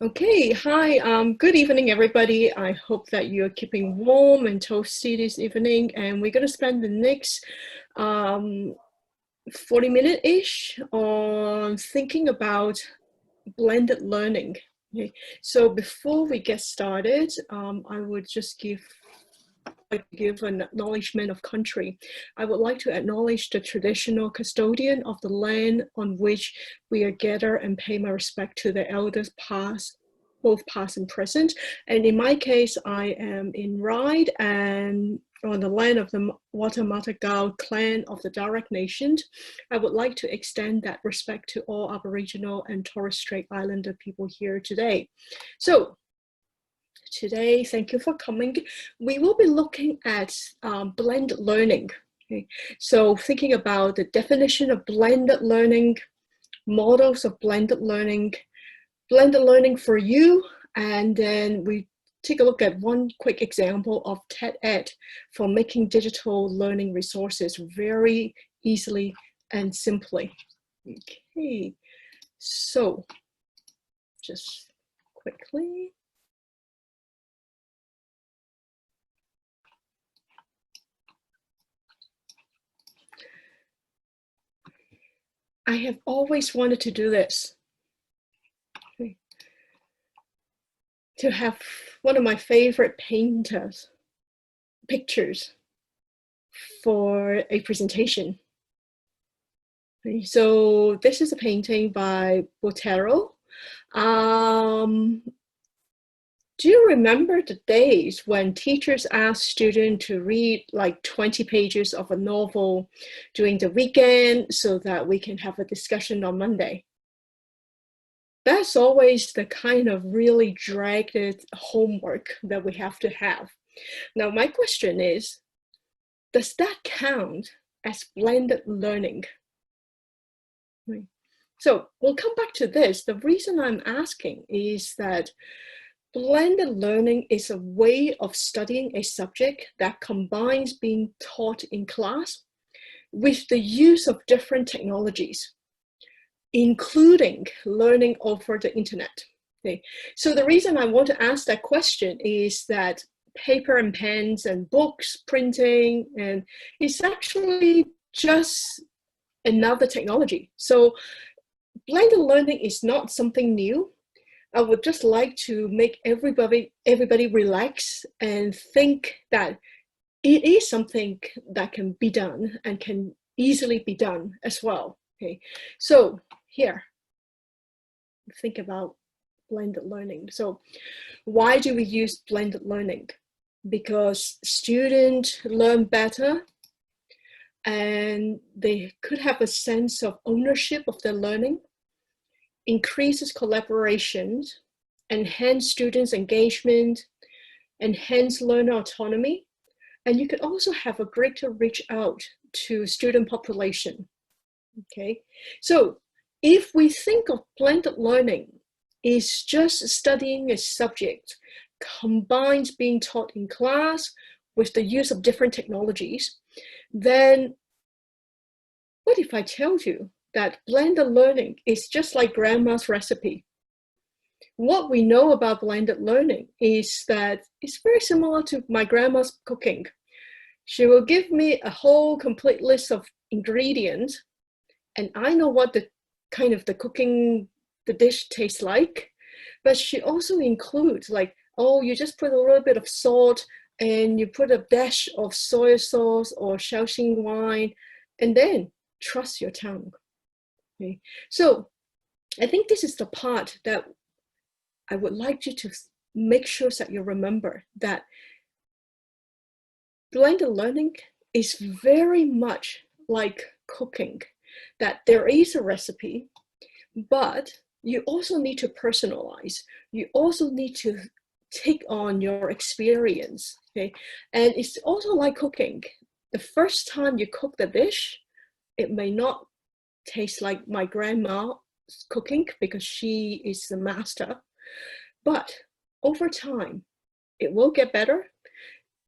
Okay, hi, good evening, everybody. I hope that you're keeping warm and toasty this evening, and we're going to spend the next 40-minute-ish on thinking about blended learning. Okay, so before we get started, I would just give an acknowledgement of country. I would like to acknowledge the traditional custodian of the land on which we are gathered and pay my respect to the elders past, both past and present. And in my case, I am in Ryde and on the land of the Watamatagao clan of the Darug Nation. I would like to extend that respect to all Aboriginal and Torres Strait Islander people here today. So today, thank you for coming. We will be looking at blended learning. Okay? So thinking about the definition of blended learning, models of blended learning for you, and then we take a look at one quick example of TED Ed for making digital learning resources very easily and simply. Okay, so just quickly. I have always wanted to do this. To have one of my favorite pictures for a presentation. So this is a painting by Botero. Do you remember the days when teachers asked students to read like 20 pages of a novel during the weekend so that we can have a discussion on Monday? That's always the kind of really dragged homework that we have to have. Now, my question is, does that count as blended learning? Right. So we'll come back to this. The reason I'm asking is that blended learning is a way of studying a subject that combines being taught in class with the use of different technologies, including learning over the internet. Okay. So the reason I want to ask that question is that paper and pens and books, printing, and it's actually just another technology. So blended learning is not something new. I would just like to make everybody relax and think that it is something that can be done and can easily be done as well. Okay, so here, think about blended learning. So why do we use blended learning? Because students learn better and they could have a sense of ownership of their learning, increases collaboration, enhance students' engagement, enhance learner autonomy, and you could also have a greater reach out to student population. Okay, so if we think of blended learning is just studying a subject combines being taught in class with the use of different technologies, then what if I tell you that blended learning is just like grandma's recipe? What we know about blended learning is that it's very similar to my grandma's cooking. She will give me a whole complete list of ingredients, and I know what the dish tastes like, but she also includes like, oh, you just put a little bit of salt and you put a dash of soy sauce or Shaoxing wine, and then trust your tongue. Okay? So I think this is the part that I would like you to make sure that you remember, that blended learning is very much like cooking, that there is a recipe, but you also need to personalize. You also need to take on your experience, okay? And it's also like cooking. The first time you cook the dish, it may not taste like my grandma's cooking because she is the master, but over time, it will get better.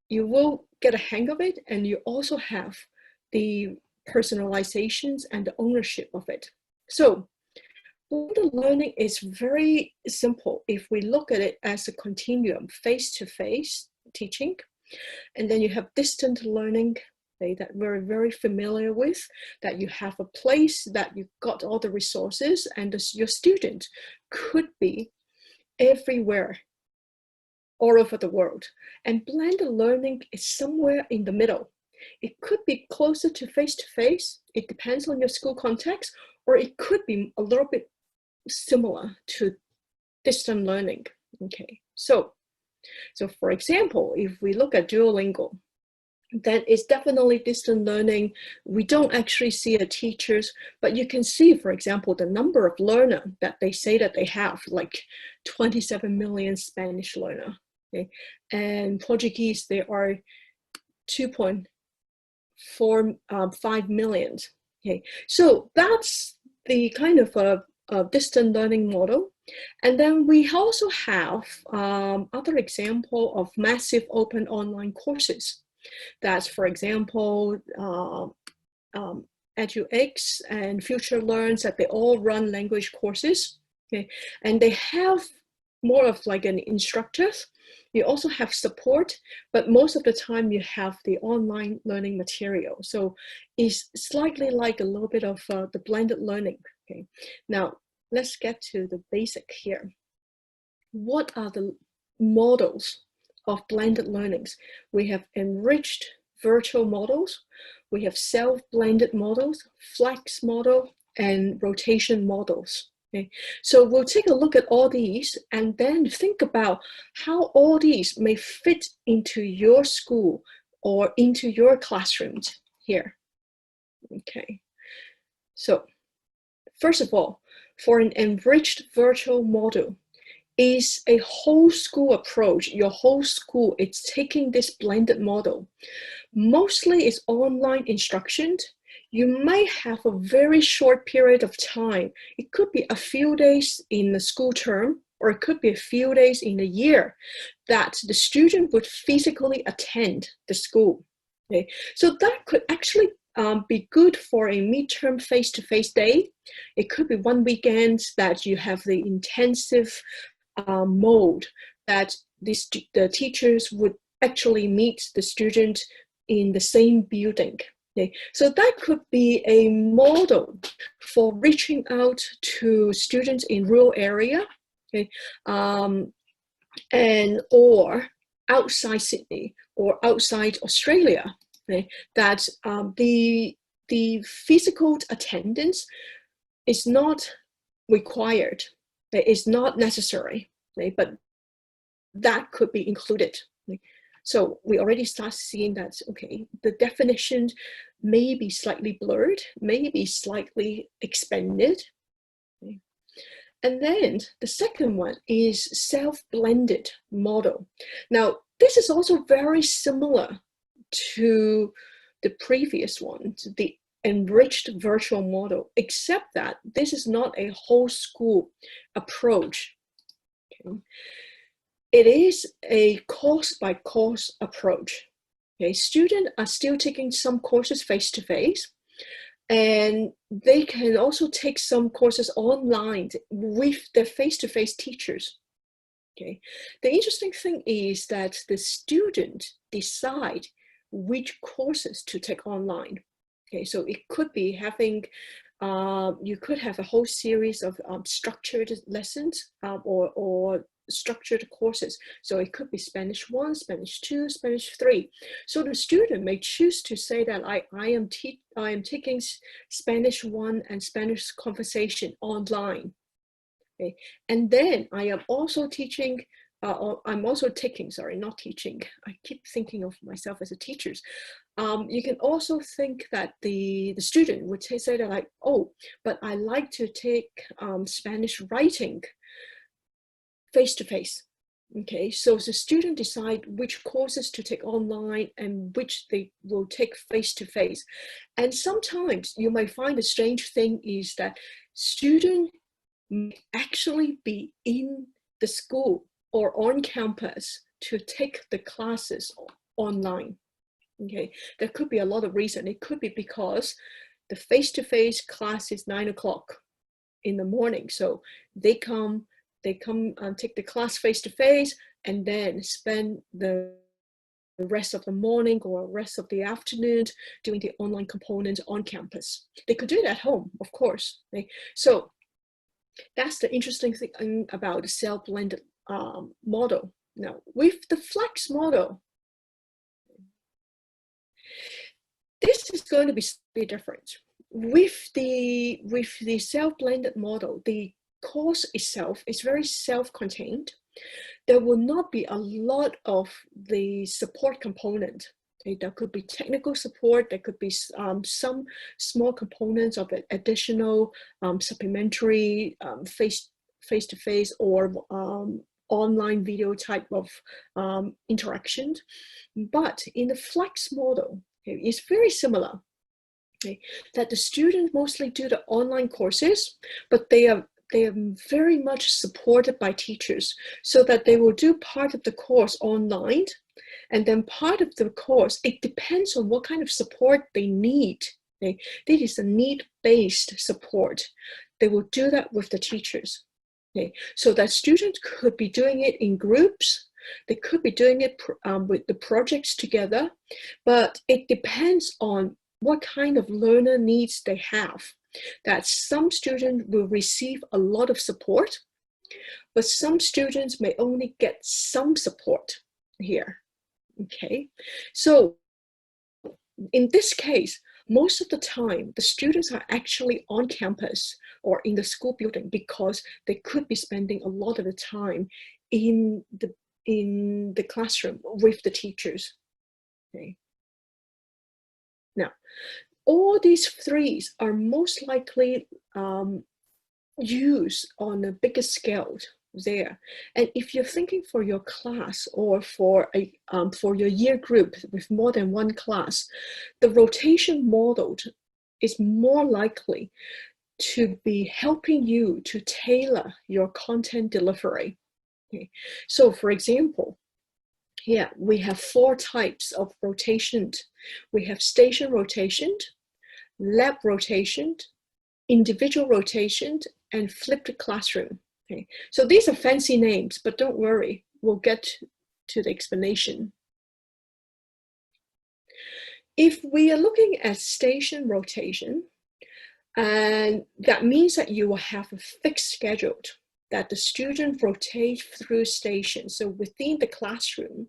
You will get a hang of it, and you also have the personalizations and the ownership of it. So Blended learning is very simple if we look at it as a continuum, face-to-face teaching, and then you have distant learning, okay, that we're very familiar with, that you have a place that you've got all the resources, and your student could be everywhere, all over the world. And blended learning is somewhere in the middle. It could be closer to face-to-face, it depends on your school context, or it could be a little bit similar to distant learning. Okay, so for example, if we look at Duolingo, then it's definitely distant learning. We don't actually see the teachers, but you can see, for example, the number of learners that they say that they have, like 27 million Spanish learner. Okay, and Portuguese, there are 2.45 million. Okay, so that's the kind of a distant learning model. And then we also have other example of massive open online courses. That's, for example, EduX and Future Learns, that they all run language courses. Okay, and they have more of like an instructor. You also have support, but most of the time you have the online learning material. So it's slightly like a little bit of the blended learning. Okay, now let's get to the basic here. What are the models of blended learnings? We have enriched virtual models, we have self-blended models, flex model, and rotation models. Okay, so we'll take a look at all these and then think about how all these may fit into your school or into your classrooms here. Okay, so first of all, for an enriched virtual model, is a whole school approach. Your whole school is taking this blended model. Mostly it's online instruction. You might have a very short period of time. It could be a few days in the school term, or it could be a few days in a year that the student would physically attend the school. Okay, so that could actually be good for a midterm face-to-face day. It could be one weekend that you have the intensive mode that the teachers would actually meet the student in the same building. Okay, so that could be a model for reaching out to students in rural area, okay, and or outside Sydney or outside Australia. Okay, that the physical attendance is not required. It is not necessary, okay, but that could be included. Okay. So we already start seeing that, okay, the definition may be slightly blurred, may be slightly expanded. Okay. And then the second one is self-blended model. Now, this is also very similar to the previous one, the enriched virtual model, except that this is not a whole school approach. Okay. It is a course by course approach. Okay. Students are still taking some courses face-to-face, and they can also take some courses online with their face-to-face teachers. Okay. The interesting thing is that the student decide which courses to take online. Okay, so it could be having, you could have a whole series of structured lessons or structured courses. So it could be Spanish 1, Spanish 2, Spanish 3. So the student may choose to say that I am taking Spanish 1 and Spanish conversation online. Okay, and then I am also teaching, I'm also taking, sorry, not teaching. I keep thinking of myself as a teacher. You can also think that the student would say that like, oh, but I like to take Spanish writing face-to-face. Okay, so the student decide which courses to take online and which they will take face-to-face. And sometimes you might find a strange thing is that students may actually be in the school or on campus to take the classes online. Okay, there could be a lot of reasons. It could be because the face-to-face class is 9 o'clock. in the morning. So they come and take the class face-to-face, and then spend the rest of the morning or rest of the afternoon doing the online component on campus. They could do it at home, of course. Right? So that's the interesting thing about the self-blended model. Now, with the flex model, this is going to be different. With the self-blended model, the course itself is very self-contained. There will not be a lot of the support component. Okay, there could be technical support, there could be some small components of additional supplementary face-to-face or online video type of interaction. But in the flex model, okay, it's very similar. Okay, that the students mostly do the online courses, but they are very much supported by teachers, so that they will do part of the course online, and then part of the course, it depends on what kind of support they need. Okay? This is a need-based support. They will do that with the teachers. Okay? So that students could be doing it in groups, they could be doing it with the projects together, but it depends on what kind of learner needs they have. That some students will receive a lot of support, but some students may only get some support here. Okay, so in this case, most of the time, the students are actually on campus or in the school building because they could be spending a lot of the time in the classroom with the teachers. Okay. Now, all these threes are most likely used on a bigger scale there. And if you're thinking for your class or for your year group with more than one class, the rotation model is more likely to be helping you to tailor your content delivery. Okay. So for example, here we have 4 types of rotation. We have station rotation, lab rotation, individual rotation, and flipped classroom. Okay, so these are fancy names, but don't worry, we'll get to the explanation. If we are looking at station rotation, and that means that you will have a fixed schedule, that the student rotate through stations. So within the classroom,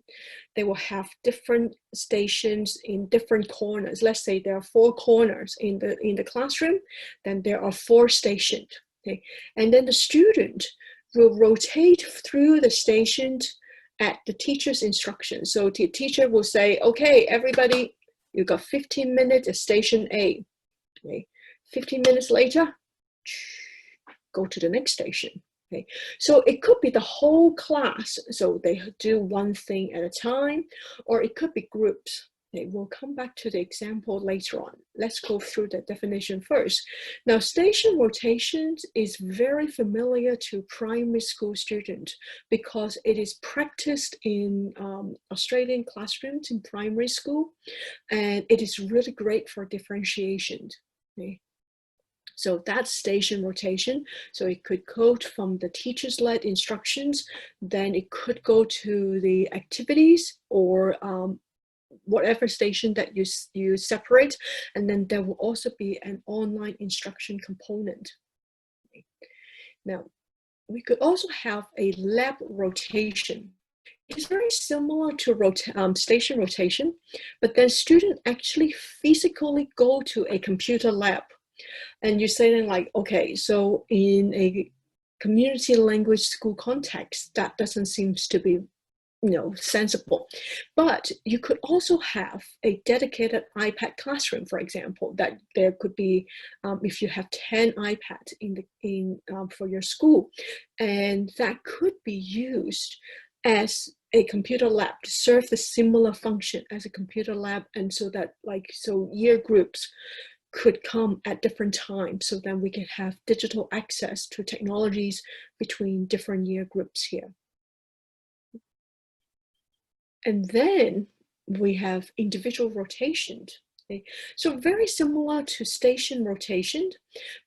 they will have different stations in different corners. Let's say there are 4 corners in the classroom, then there are 4 stations. Okay, and then the student will rotate through the stations at the teacher's instructions. So the teacher will say, okay, everybody, you got 15 minutes at station A. Okay, 15 minutes later, go to the next station. Okay, so it could be the whole class, so they do one thing at a time, or it could be groups. Okay, we'll come back to the example later on. Let's go through the definition first. Now, station rotation is very familiar to primary school students because it is practiced in Australian classrooms in primary school, and it is really great for differentiation. Okay. So that's station rotation. So it could go from the teachers-led instructions, then it could go to the activities or whatever station that you separate, and then there will also be an online instruction component. Now, we could also have a lab rotation. It's very similar to station rotation, but then students actually physically go to a computer lab. And you're saying like, okay, so in a community language school context, that doesn't seem to be, sensible. But you could also have a dedicated iPad classroom, for example, that there could be, if you have 10 iPads for your school, and that could be used as a computer lab to serve the similar function as a computer lab, and so that year groups could come at different times, so then we can have digital access to technologies between different year groups here. And then we have individual rotation. Okay. So very similar to station rotation,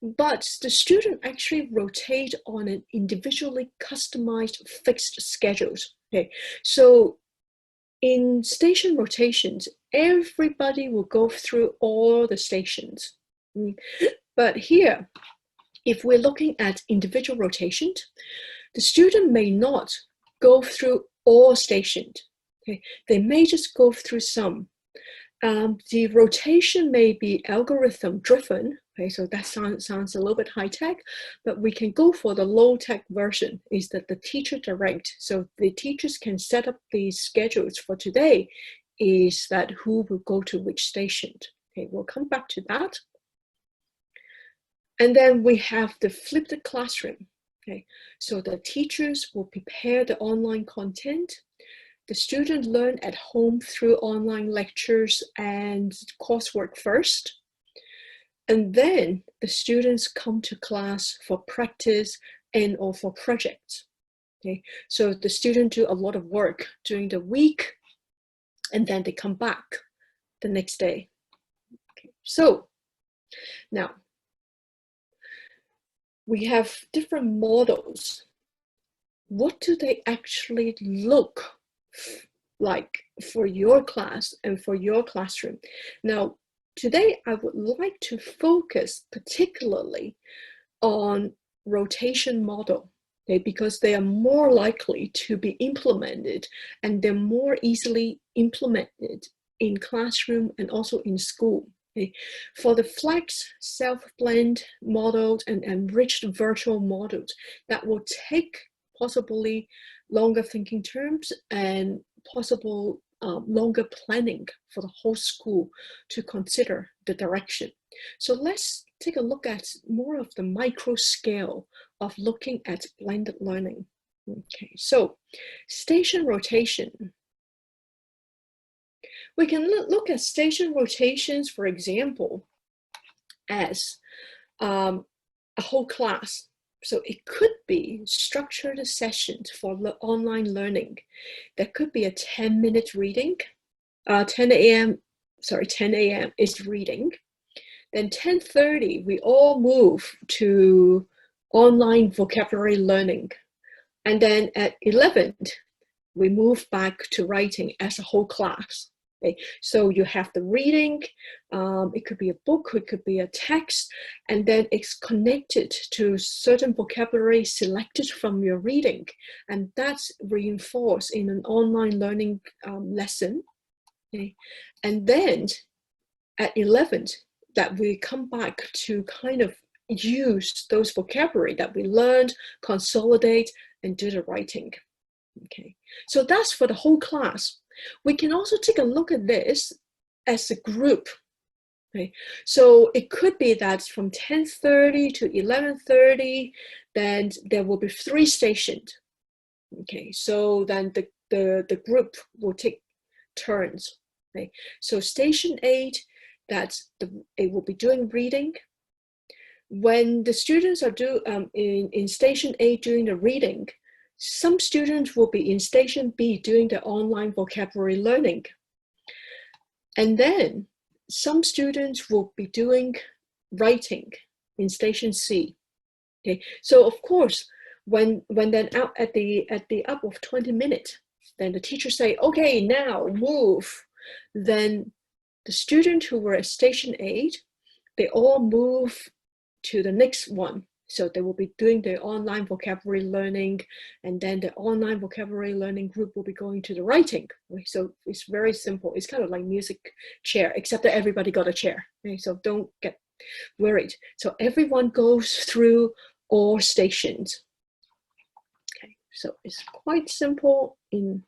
but the student actually rotate on an individually customized fixed schedules. Okay. So in station rotations, everybody will go through all the stations. But here, if we're looking at individual rotations, the student may not go through all stations. Okay? They may just go through some. The rotation may be algorithm driven. Okay, so that sounds a little bit high tech, but we can go for the low tech version, is that the teacher direct. So the teachers can set up the schedules for today, is that who will go to which station. Okay, we'll come back to that. And then we have the flipped classroom. Okay, so the teachers will prepare the online content. The student learn at home through online lectures and coursework first. And then the students come to class for practice and or for projects. Okay, so the students do a lot of work during the week, and then they come back the next day. Okay, so now we have different models. What do they actually look like for your class and for your classroom? Now, today I would like to focus particularly on rotation model, okay, because they are more likely to be implemented and they're more easily implemented in classroom and also in school. Okay. For the flex, self-blend models and enriched virtual models, that will take possibly longer thinking terms and possible longer planning for the whole school to consider the direction. So let's take a look at more of the micro scale of looking at blended learning. Okay, so station rotation. We can look at station rotations, for example, as a whole class. So it could be structured sessions for online learning. There could be a 10-minute reading. 10 a.m. is reading. Then 10:30, we all move to online vocabulary learning. And then at 11, we move back to writing as a whole class. Okay, so you have the reading, it could be a book, it could be a text, and then it's connected to certain vocabulary selected from your reading, and that's reinforced in an online learning lesson. Okay, and then at 11, that we come back to kind of use those vocabulary that we learned, consolidate, and do the writing. Okay, so that's for the whole class. We can also take a look at this as a group. Okay, so it could be that from 10:30 to 11:30, then there will be 3 stations. Okay, so then the group will take turns. Okay, so station 8, it will be doing reading. When the students are in station 8 doing the reading, some students will be in station B doing the online vocabulary learning. And then some students will be doing writing in station C. Okay, so of course, when then out at the up of 20 minutes, then the teacher say, okay, now move. Then the students who were at station 8, they all move to the next one. So they will be doing the online vocabulary learning, and then the online vocabulary learning group will be going to the writing. So it's very simple. It's kind of like music chair, except that everybody got a chair. Okay? So don't get worried. So everyone goes through all stations. Okay, so it's quite simple. In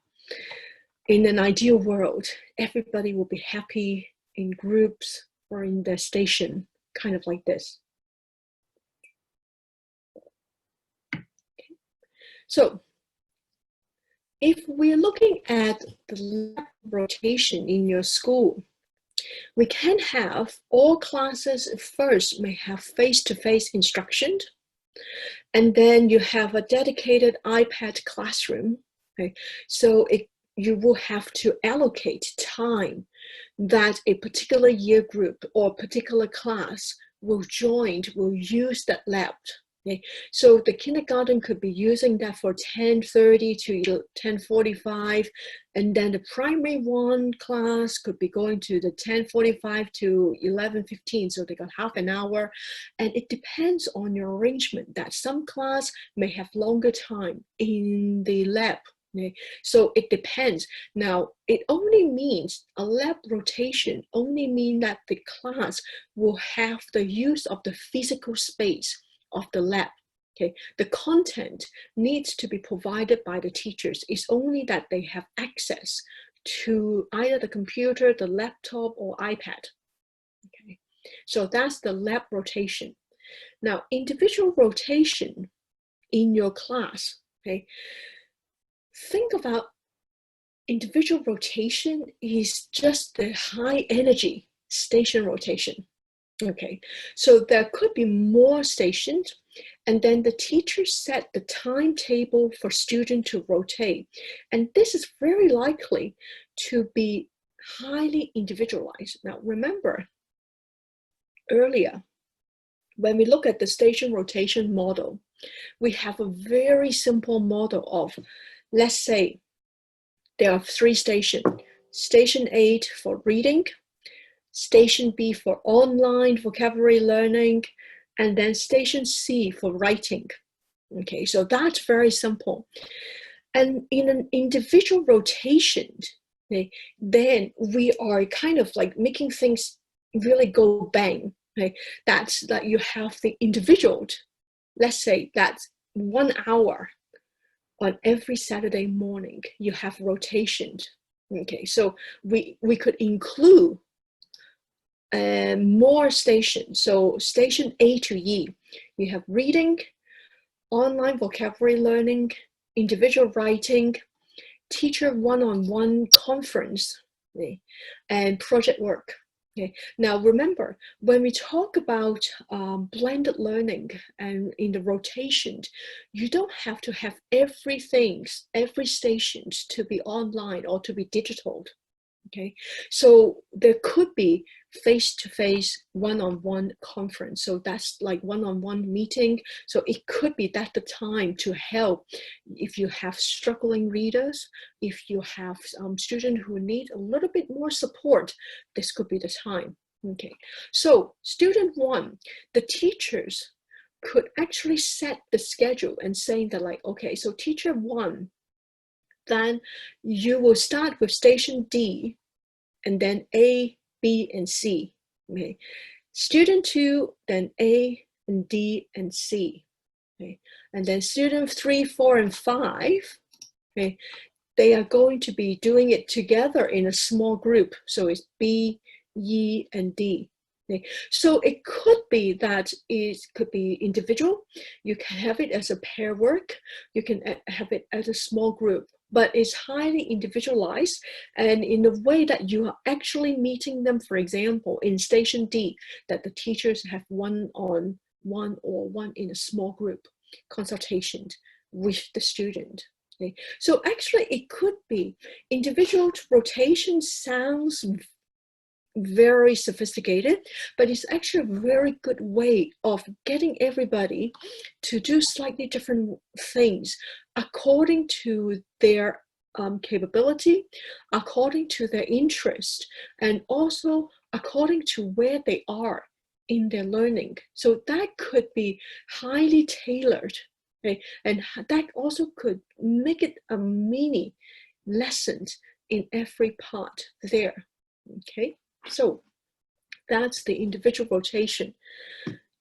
an ideal world, everybody will be happy in groups or in their station, kind of like this. So if we're looking at the rotation in your school, we can have all classes first may have face-to-face instruction, and then you have a dedicated iPad classroom. Okay, so you will have to allocate time that a particular year group or particular class will use that lab. Okay, so the kindergarten could be using that for 10:30 to 10:45, and then the primary one class could be going to the 10:45 to 11:15, so they got half an hour. And it depends on your arrangement that some class may have longer time in the lab. Okay, so it depends. Now, it only means a lab rotation only means that the class will have the use of the physical space of the lab. Okay, the content needs to be provided by the teachers. It's only that they have access to either the computer, the laptop, or iPad. Okay, so that's the lab rotation. Now, individual rotation in your class. Okay, think about individual rotation is just the high energy station rotation. Okay, so there could be more stations, and then the teacher set the timetable for student to rotate. And this is very likely to be highly individualized. Now, remember earlier, when we look at the station rotation model, we have a very simple model of, let's say, there are 3 stations. Station 8 for reading, Station B for online vocabulary learning, and then Station C for writing. Okay, so that's very simple. And in an individual rotation, okay, then we are kind of like making things really go bang. Okay, that's that you have the individual, let's say that's 1 hour on every Saturday morning, you have rotations. Okay, so we could include more stations. So station A to E, you have reading, online vocabulary learning, individual writing, teacher one-on-one conference, okay, and project work. Okay. Now remember, when we talk about blended learning and in the rotation, you don't have to have every stations to be online or to be digital. Okay, so there could be face-to-face one-on-one conference. So that's like one-on-one meeting. So it could be that the time to help if you have struggling readers, if you have students who need a little bit more support, this could be the time. Okay, so student 1, the teachers could actually set the schedule and saying that like, okay, so teacher 1, then you will start with station D and then A, B, and C. Okay. Student 2, then A and D and C. Okay. And then student 3, 4, and 5, okay, they are going to be doing it together in a small group. So it's B, E, and D. Okay. So it could be that it could be individual. You can have it as a pair work. You can have it as a small group, but it's highly individualized and in the way that you are actually meeting them. For example, in station D, that the teachers have one-on-one or one in a small group consultation with the student. Okay. So actually it could be individual rotation sounds very sophisticated, but it's actually a very good way of getting everybody to do slightly different things according to their capability, according to their interest, and also according to where they are in their learning. So that could be highly tailored, okay? And that also could make it a mini lesson in every part there. Okay, so that's the individual rotation,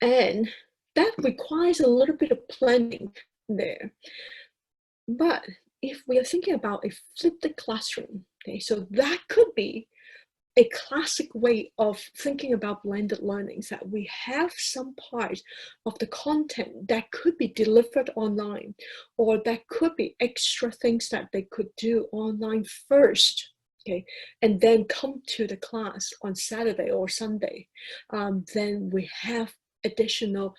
and that requires a little bit of planning there. But if we are thinking about a flipped classroom, okay, so that could be a classic way of thinking about blended learnings, that we have some part of the content that could be delivered online, or that could be extra things that they could do online first, okay, and then come to the class on Saturday or Sunday. Then we have additional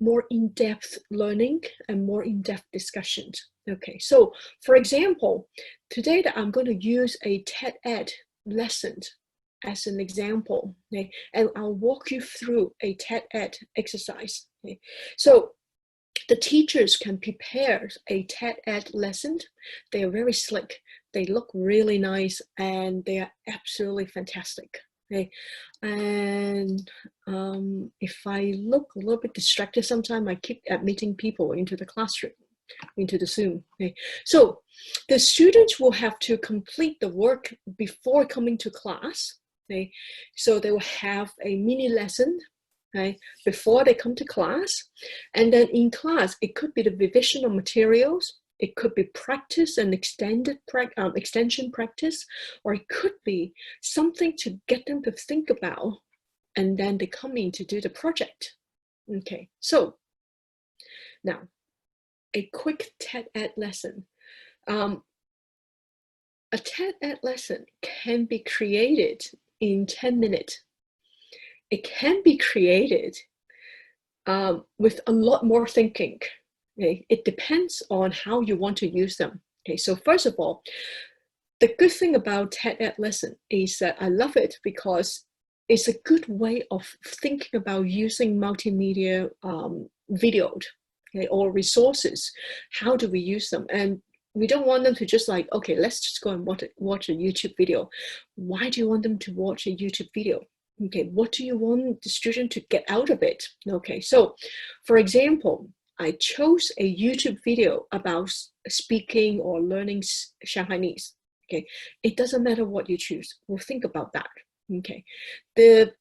more in-depth learning and more in-depth discussions. Okay, so for example, today that I'm going to use a TED Ed lesson as an example, okay, and I'll walk you through a TED Ed exercise. Okay. So the teachers can prepare a TED Ed lesson. They are very slick. They look really nice, and they are absolutely fantastic. Okay, and if I look a little bit distracted, sometimes I keep admitting people into the classroom, into the Zoom. Okay, so the students will have to complete the work before coming to class. Okay, so they will have a mini lesson, okay, before they come to class. And then in class, it could be the revision of materials, it could be practice and extension practice, or it could be something to get them to think about, and then they come in to do the project. Okay, so now a quick TED Ed lesson. A TED Ed lesson can be created in 10 minutes. It can be created with a lot more thinking. Okay? It depends on how you want to use them. Okay, so first of all, the good thing about TED Ed lesson is that I love it because it's a good way of thinking about using multimedia videos, okay, or resources. How do we use them? And we don't want them to just like, okay, let's just go and watch a YouTube video. Why do you want them to watch a YouTube video? Okay, what do you want the student to get out of it? Okay, so for example, I chose a YouTube video about speaking or learning Shanghainese. Okay, it doesn't matter what you choose. We'll think about that. Okay, the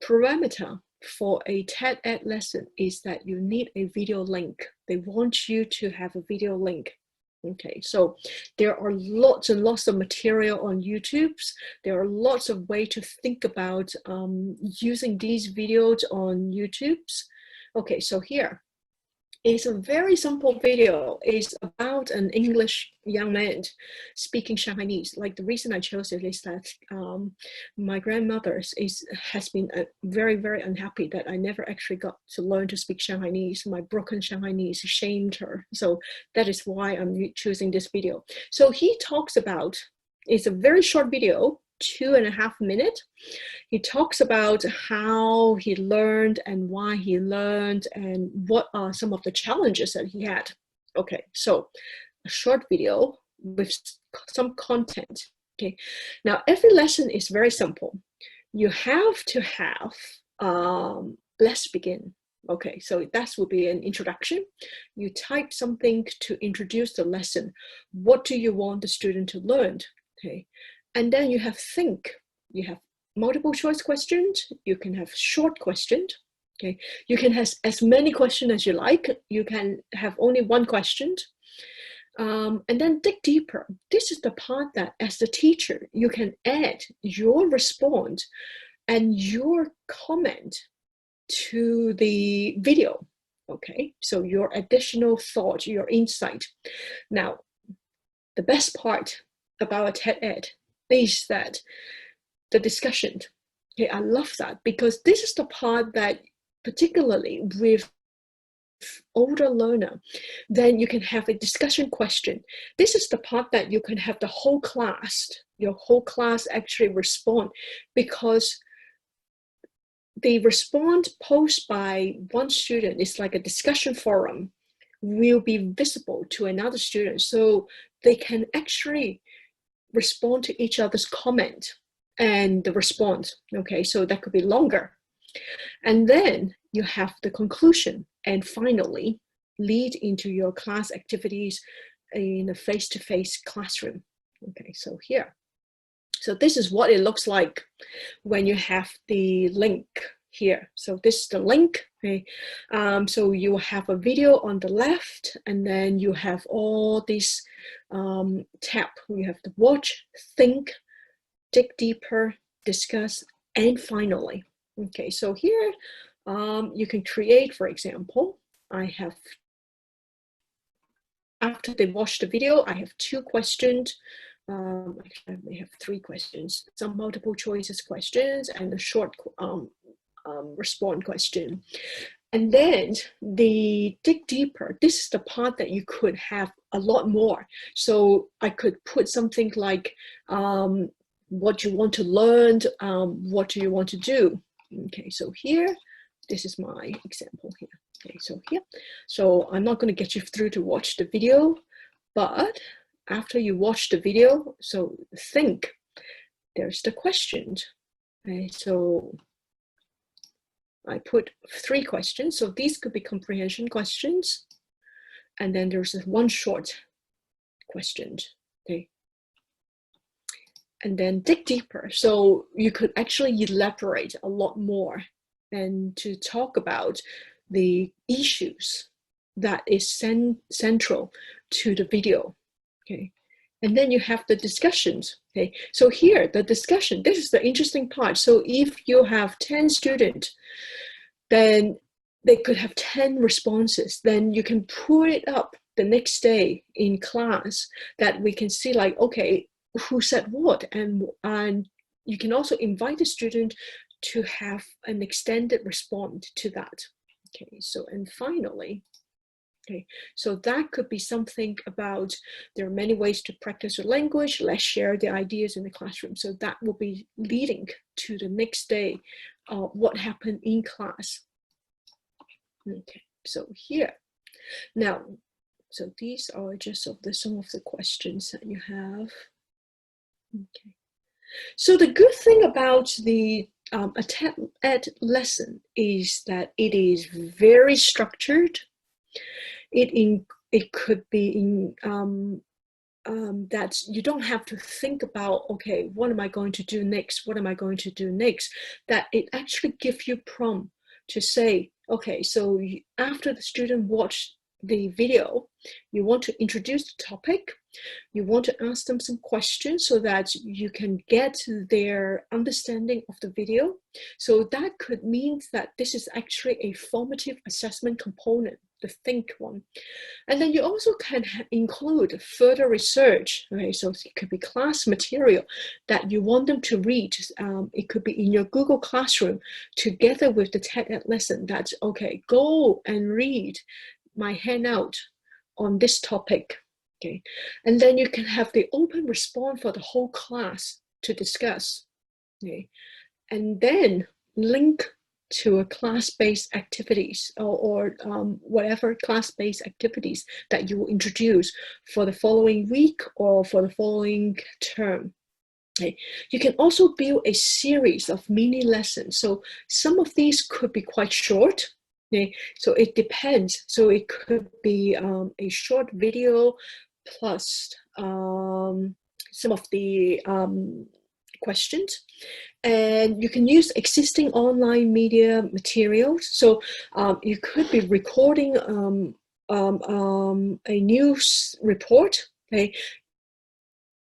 parameter for a TED Ed lesson is that you need a video link. They want you to have a video link. Okay, so there are lots and lots of material on YouTube. There are lots of ways to think about using these videos on YouTube. Okay, so here is a very simple video. It's about an English young man speaking Shanghainese. Like the reason I chose it is that my grandmother has been very, very unhappy that I never actually got to learn to speak Shanghainese. My broken Shanghainese shamed her. So that is why I'm choosing this video. So he talks about, it's a very short video, 2.5 minutes. He talks about how he learned and why he learned and what are some of the challenges that he had. Okay, so a short video with some content. Okay, now every lesson is very simple. You have to have, let's begin. Okay, so that would be an introduction. You type something to introduce the lesson. What do you want the student to learn? Okay, and then you have think. You have multiple choice questions. You can have short questions. Okay, you can have as many questions as you like. You can have only one question. And then dig deeper. This is the part that as the teacher, you can add your response and your comment to the video. Okay, so your additional thought, your insight. Now, the best part about a TED Ed is that the discussion. Okay, I love that because this is the part that particularly with older learner, then you can have a discussion question. This is the part that you can have the whole class, your whole class actually respond, because the response posed by one student is like a discussion forum, will be visible to another student, so they can actually respond to each other's comment and the response. Okay, so that could be longer. And then you have the conclusion, and finally lead into your class activities in a face-to-face classroom. Okay, so here. So this is what it looks like when you have the link here. So this is the link. Okay, so you have a video on the left, and then you have all these tab. You have to watch, think, dig deeper, discuss, and finally. Okay, so here you can create, for example, I have, after they watch the video, I have 2 questions. Actually, I may have 3 questions, some multiple choices questions and a short respond question. And then the dig deeper, this is the part that you could have a lot more. So I could put something like what you want to learn, what do you want to do? Okay, so here, this is my example here. Okay, so here, so I'm not going to get you through to watch the video, but after you watch the video, so think, there's the questions. Okay, so I put 3 questions. So these could be comprehension questions. And then there's one short question. Okay. And then dig deeper. So you could actually elaborate a lot more and to talk about the issues that is central to the video. Okay. And then you have the discussions. Okay. So here, the discussion, this is the interesting part. So if you have 10 students, then they could have 10 responses. Then you can put it up the next day in class that we can see like, okay, who said what? And you can also invite the student to have an extended response to that. Okay, so, and finally, okay, so that could be something about, there are many ways to practice your language. Let's share the ideas in the classroom. So that will be leading to the next day, what happened in class. Okay, so here, now, so these are just some of the questions that you have. Okay, so the good thing about the a TED lesson is that it is very structured. It could be in that you don't have to think about, okay, what am I going to do next? What am I going to do next? That it actually gives you prompt to say, okay, so after the student watched the video, you want to introduce the topic, you want to ask them some questions so that you can get their understanding of the video. So that could mean that this is actually a formative assessment component, the think one. And then you also can include further research. Okay, so it could be class material that you want them to read. It could be in your Google Classroom together with the TED lesson. That's okay, go and read my handout on this topic. Okay, and then you can have the open response for the whole class to discuss. Okay, and then link to a class-based activities or whatever class-based activities that you will introduce for the following week or for the following term. Okay. You can also build a series of mini lessons. So some of these could be quite short. Okay. So it depends. So it could be a short video plus some of the questions. And you can use existing online media materials. So you could be recording a news report, okay,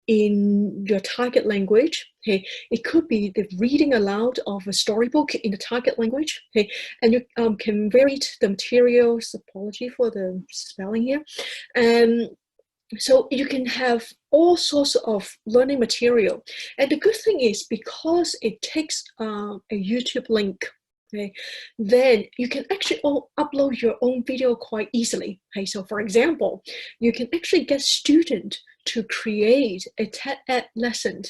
in your target language. Okay, it could be the reading aloud of a storybook in the target language. Okay, and you can vary the materials. Apology for the spelling here. So you can have all sorts of learning material. And the good thing is, because it takes a YouTube link, okay, then you can actually upload your own video quite easily. Okay, so for example, you can actually get students to create a TED lesson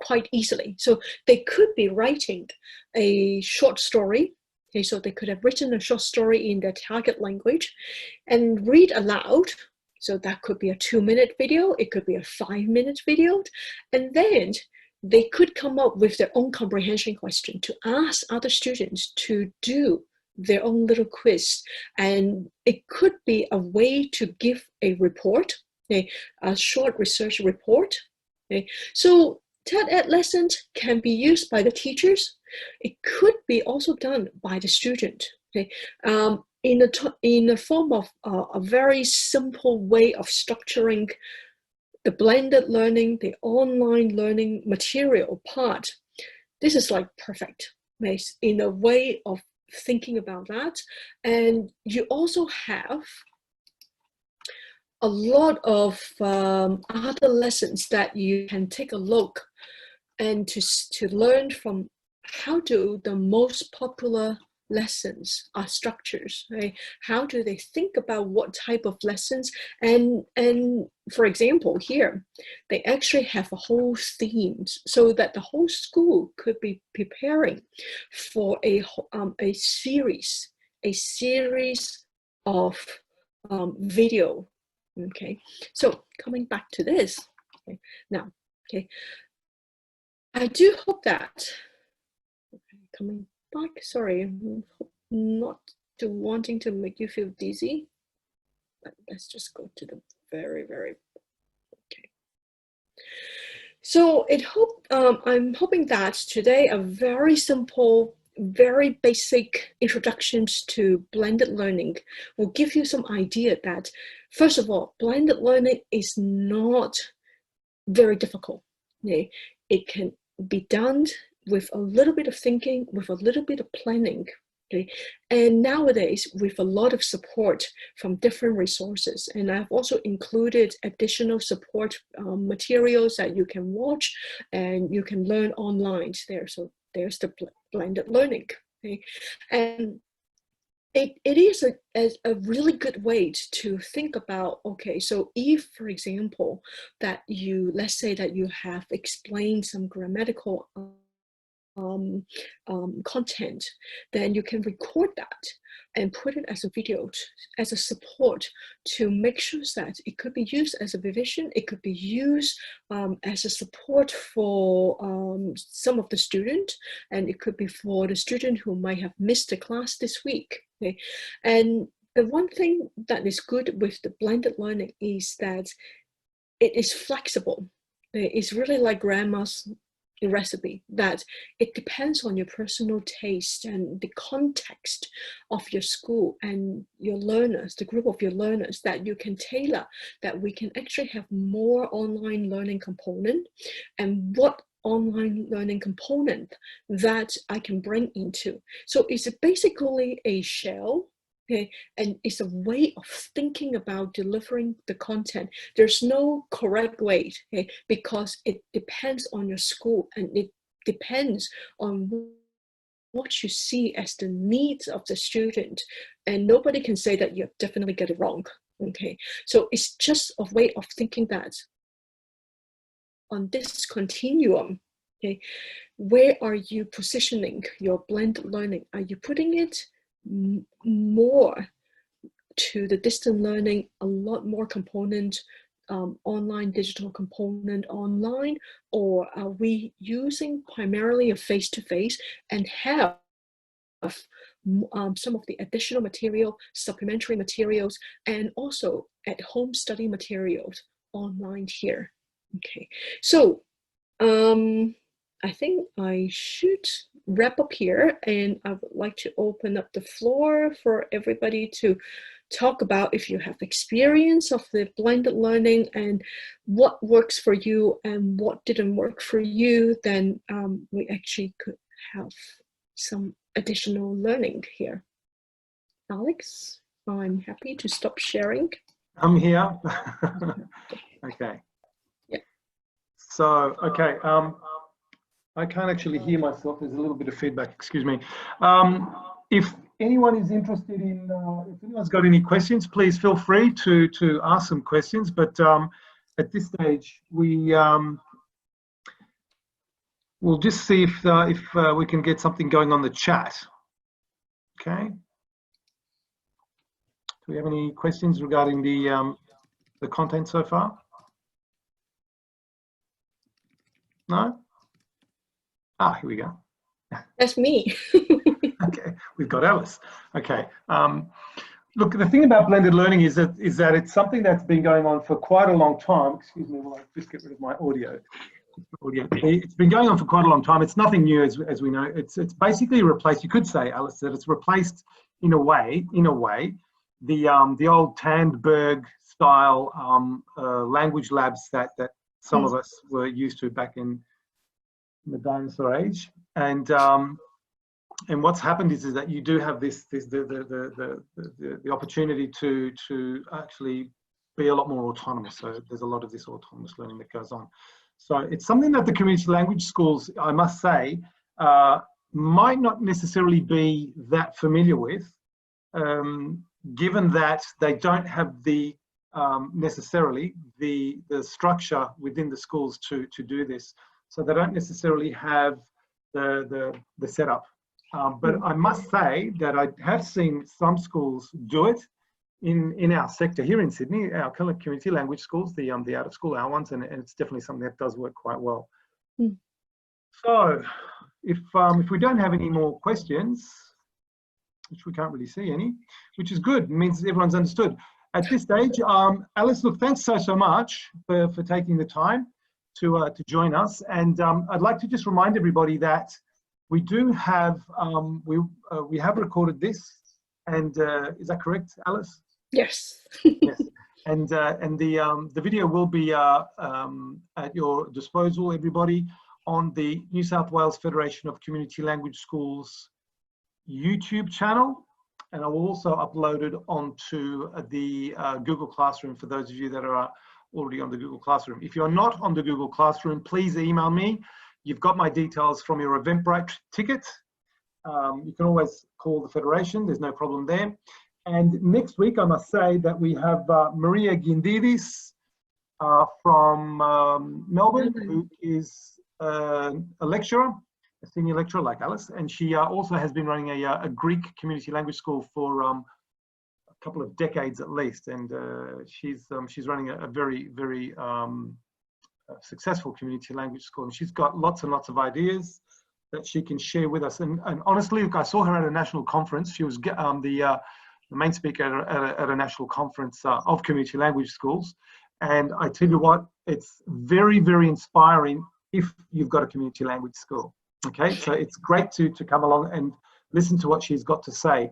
quite easily. So they could be writing a short story. Okay, so they could have written a short story in their target language and read aloud. So that could be a 2-minute video, it could be a 5-minute video, and then they could come up with their own comprehension question to ask other students to do their own little quiz. And it could be a way to give a report, a short research report. Okay. So TED lessons can be used by the teachers. It could be also done by the student. Okay. In the form of a very simple way of structuring the blended learning, the online learning material part. This is like perfect, right? In a way of thinking about that. And you also have a lot of other lessons that you can take a look and to learn from how do the most popular lessons are structures, right? How do they think about what type of lessons? And for example, here, they actually have a whole themes so that the whole school could be preparing for a series of video. Okay, so coming back to this, okay, now, okay, I do hope that, okay, coming back, sorry, I'm not wanting to make you feel dizzy, but let's just go to the very, okay. So I'm hoping that today a very simple, very basic introductions to blended learning will give you some idea that, first of all, blended learning is not very difficult. Okay? It can be done with a little bit of thinking, with a little bit of planning. Okay? And nowadays, with a lot of support from different resources, and I've also included additional support materials that you can watch and you can learn online there. So there's the blended learning. Okay? And it is a really good way to think about, okay, so if, for example, that let's say that you have explained some grammatical content, then you can record that and put it as a video, as a support to make sure that it could be used as a revision, it could be used as a support for some of the student, and it could be for the student who might have missed the class this week. Okay? And the one thing that is good with the blended learning is that it is flexible. It's really like grandma's recipe, that it depends on your personal taste and the context of your school and your learners, the group of your learners, that you can tailor, that we can actually have more online learning component, and what online learning component that I can bring into. So it's basically a shell. Okay, and it's a way of thinking about delivering the content. There's no correct way, okay, because it depends on your school and it depends on what you see as the needs of the student. And nobody can say that you definitely get it wrong. Okay, so it's just a way of thinking that on this continuum, okay, where are you positioning your blended learning? Are you putting it more to the distant learning, a lot more component, online digital component online, or are we using primarily a face-to-face and have some of the additional material, supplementary materials, and also at home study materials online here? Okay, so I think I should wrap up here, and I would like to open up the floor for everybody to talk about if you have experience of the blended learning and what works for you and what didn't work for you. Then we actually could have some additional learning here. Alex, I'm happy to stop sharing. I'm here. Okay. Yeah. So, okay. I can't actually hear myself. There's a little bit of feedback. Excuse me. If anyone is interested in, if anyone's got any questions, please feel free to ask some questions. But at this stage, we'll just see if we can get something going on the chat. Okay. Do we have any questions regarding the content so far? No? Ah, here we go. That's me. Okay, we've got Alice. Okay. Look, the thing about blended learning is that it's something that's been going on for quite a long time. Excuse me, while I just get rid of my audio. It's been going on for quite a long time. It's nothing new, as we know. It's basically replaced. You could say, Alice, that it's replaced in a way the old Tandberg style language labs that some of us were used to back in the dinosaur age. And what's happened is that you do have the opportunity to actually be a lot more autonomous. So there's a lot of this autonomous learning that goes on. So it's something that the community language schools, I must say, might not necessarily be that familiar with, given that they don't have the necessarily the structure within the schools to do this. So they don't necessarily have the setup. But I must say that I have seen some schools do it in our sector here in Sydney, our community language schools, the out of school hour ones, and it's definitely something that does work quite well. Mm. So if we don't have any more questions, which we can't really see any, which is good, it means everyone's understood. At this stage, Alice, look, thanks so much for taking the time to join us. And I'd like to just remind everybody that we do have, we have recorded this, and is that correct, Alice? Yes. Yes. And the video will be at your disposal, everybody, on the New South Wales Federation of Community Language Schools YouTube channel, and I will also upload it onto the Google Classroom for those of you that are already on the Google Classroom. If you're not on the Google Classroom, please email me. You've got my details from your Eventbrite ticket. You can always call the Federation, there's no problem there. And next week, I must say that we have Maria Gindidis from Melbourne, who is a lecturer, a senior lecturer like Alice, and she also has been running a Greek community language school for a couple of decades at least, and she's running a very successful community language school, and she's got lots and lots of ideas that she can share with us. And honestly, look, I saw her at a national conference. She was the main speaker at a national conference of community language schools, and I tell you what, it's very inspiring if you've got a community language school. Okay, so it's great to come along and listen to what she's got to say.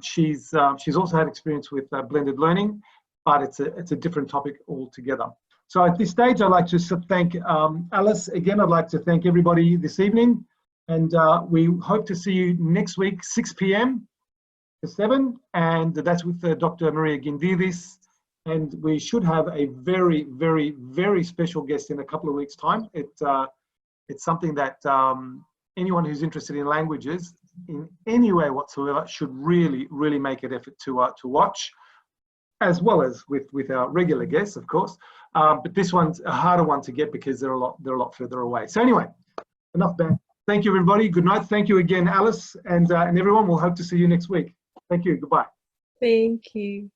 She's also had experience with blended learning, but it's a different topic altogether. So at this stage, I'd like to thank Alice again. I'd like to thank everybody this evening, and we hope to see you next week, 6 p.m. to 7, and that's with Dr. Maria Gindidis. And we should have a very special guest in a couple of weeks' time. It's something that anyone who's interested in languages in any way whatsoever should really make an effort to watch, as well as with our regular guests, of course. But this one's a harder one to get because they're a lot further away. So anyway, enough bad. Thank you, everybody. Good night. Thank you again, Alice, and everyone. We'll hope to see you next week. Thank you. Goodbye. Thank you.